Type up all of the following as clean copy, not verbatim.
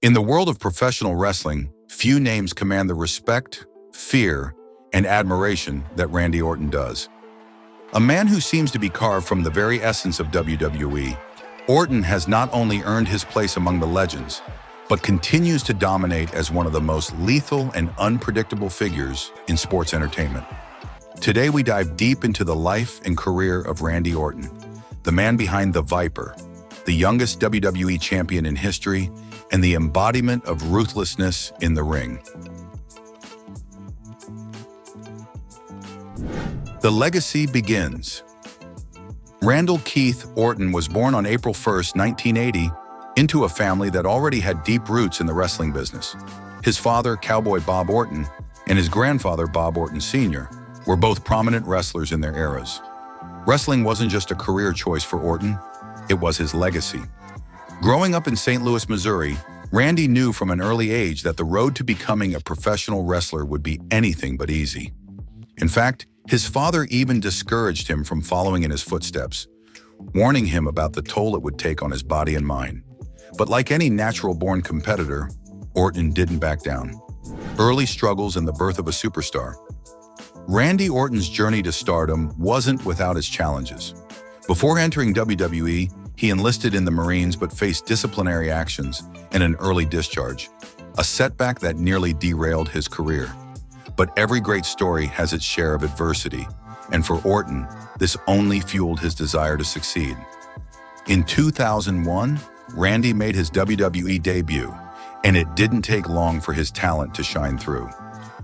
In the world of professional wrestling, few names command the respect, fear, and admiration that Randy Orton does. A man who seems to be carved from the very essence of WWE, Orton has not only earned his place among the legends, but continues to dominate as one of the most lethal and unpredictable figures in sports entertainment. Today we dive deep into the life and career of Randy Orton, the man behind the Viper, the youngest WWE champion in history, and the embodiment of ruthlessness in the ring. The legacy begins. Randall Keith Orton was born on April 1, 1980, into a family that already had deep roots in the wrestling business. His father, Cowboy Bob Orton, and his grandfather, Bob Orton Sr., were both prominent wrestlers in their eras. Wrestling wasn't just a career choice for Orton, it was his legacy. Growing up in St. Louis, Missouri, Randy knew from an early age that the road to becoming a professional wrestler would be anything but easy. In fact, his father even discouraged him from following in his footsteps, warning him about the toll it would take on his body and mind. But like any natural-born competitor, Orton didn't back down. Early struggles and the birth of a superstar. Randy Orton's journey to stardom wasn't without its challenges. Before entering WWE, he enlisted in the Marines but faced disciplinary actions and an early discharge, a setback that nearly derailed his career. But every great story has its share of adversity, and for Orton, this only fueled his desire to succeed. In 2001, Randy made his WWE debut, and it didn't take long for his talent to shine through.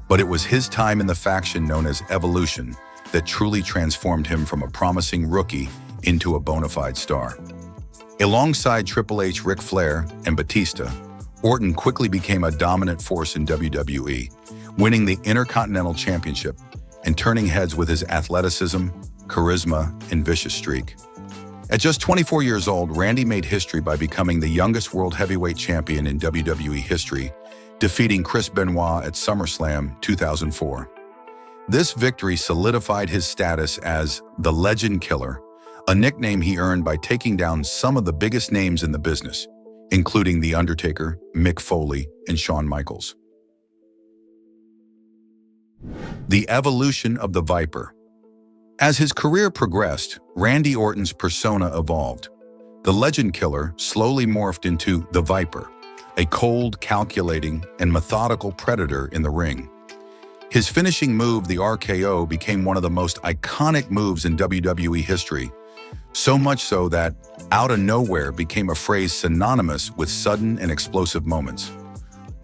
But it was his time in the faction known as Evolution that truly transformed him from a promising rookie into a bona fide star. Alongside Triple H, Ric Flair, and Batista, Orton quickly became a dominant force in WWE, winning the Intercontinental Championship and turning heads with his athleticism, charisma, and vicious streak. At just 24 years old, Randy made history by becoming the youngest world heavyweight champion in WWE history, defeating Chris Benoit at SummerSlam 2004. This victory solidified his status as the Legend Killer, a nickname he earned by taking down some of the biggest names in the business, including The Undertaker, Mick Foley, and Shawn Michaels. The evolution of the Viper. As his career progressed, Randy Orton's persona evolved. The Legend Killer slowly morphed into the Viper, a cold, calculating, and methodical predator in the ring. His finishing move, the RKO, became one of the most iconic moves in WWE history, so much so that "out of nowhere" became a phrase synonymous with sudden and explosive moments.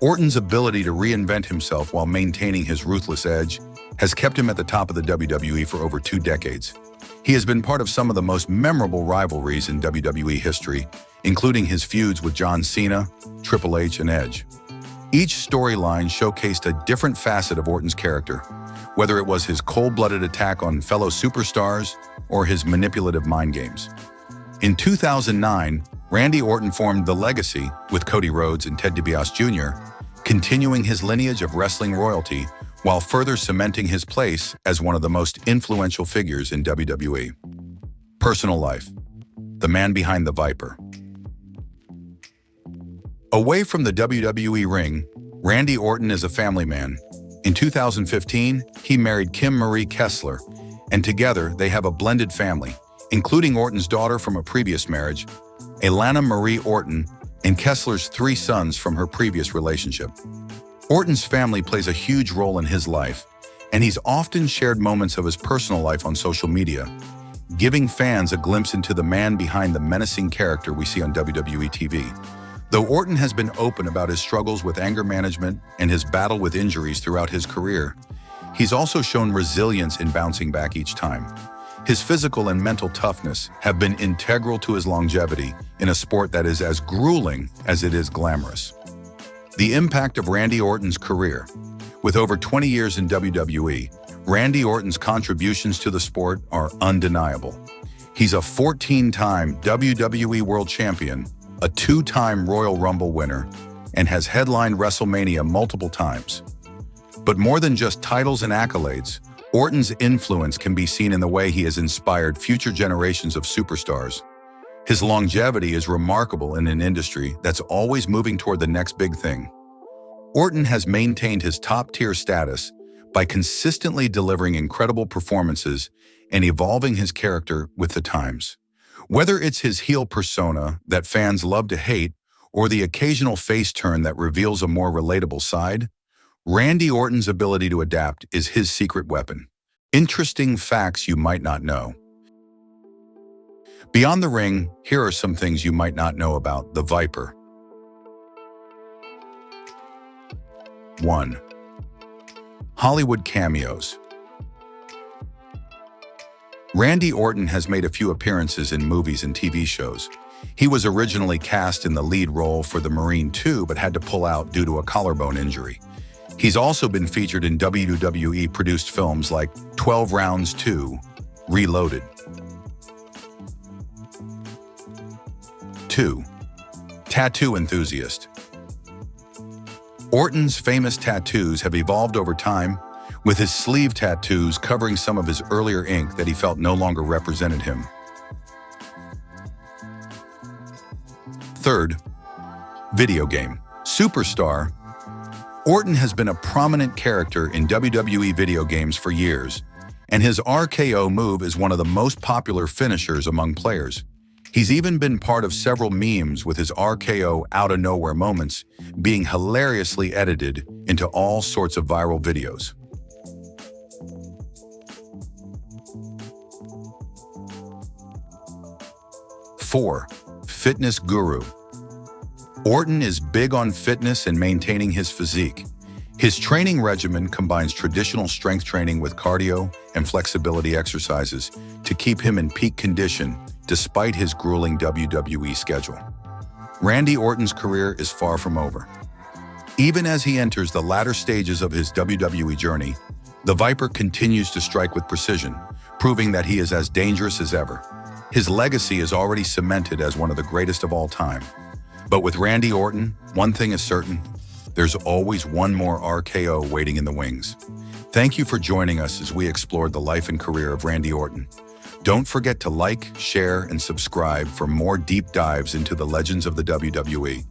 Orton's ability to reinvent himself while maintaining his ruthless edge has kept him at the top of the WWE for over 2 decades. He has been part of some of the most memorable rivalries in WWE history, including his feuds with John Cena, Triple H, and Edge. Each storyline showcased a different facet of Orton's character, whether it was his cold-blooded attack on fellow superstars or his manipulative mind games. In 2009, Randy Orton formed The Legacy with Cody Rhodes and Ted DiBiase Jr., continuing his lineage of wrestling royalty while further cementing his place as one of the most influential figures in WWE. Personal life. The man behind the Viper. Away from the WWE ring, Randy Orton is a family man. In 2015, he married Kim Marie Kessler, and together they have a blended family, including Orton's daughter from a previous marriage, Alana Marie Orton, and Kessler's 3 sons from her previous relationship. Orton's family plays a huge role in his life, and he's often shared moments of his personal life on social media, giving fans a glimpse into the man behind the menacing character we see on WWE TV. Though Orton has been open about his struggles with anger management and his battle with injuries throughout his career, he's also shown resilience in bouncing back each time. His physical and mental toughness have been integral to his longevity in a sport that is as grueling as it is glamorous. The impact of Randy Orton's career. With over 20 years in WWE, Randy Orton's contributions to the sport are undeniable. He's a 14-time WWE World Champion, a 2-time Royal Rumble winner, and has headlined WrestleMania multiple times. But more than just titles and accolades, Orton's influence can be seen in the way he has inspired future generations of superstars. His longevity is remarkable in an industry that's always moving toward the next big thing. Orton has maintained his top-tier status by consistently delivering incredible performances and evolving his character with the times. Whether it's his heel persona that fans love to hate or the occasional face turn that reveals a more relatable side, Randy Orton's ability to adapt is his secret weapon. Interesting facts you might not know. Beyond the ring, here are some things you might not know about the Viper. 1. Hollywood cameos. Randy Orton has made a few appearances in movies and TV shows. He was originally cast in the lead role for The Marine 2 but had to pull out due to a collarbone injury. He's also been featured in WWE-produced films like 12 Rounds 2, Reloaded. 2. Tattoo enthusiast. Orton's famous tattoos have evolved over time, with his sleeve tattoos covering some of his earlier ink that he felt no longer represented him. 3. Video game. Superstar. Orton has been a prominent character in WWE video games for years, and his RKO move is one of the most popular finishers among players. He's even been part of several memes with his RKO out-of-nowhere moments being hilariously edited into all sorts of viral videos. 4. Fitness guru. Orton is big on fitness and maintaining his physique. His training regimen combines traditional strength training with cardio and flexibility exercises to keep him in peak condition despite his grueling WWE schedule. Randy Orton's career is far from over. Even as he enters the latter stages of his WWE journey, the Viper continues to strike with precision, proving that he is as dangerous as ever. His legacy is already cemented as one of the greatest of all time. But with Randy Orton, one thing is certain: there's always one more RKO waiting in the wings. Thank you for joining us as we explored the life and career of Randy Orton. Don't forget to like, share, and subscribe for more deep dives into the legends of the WWE.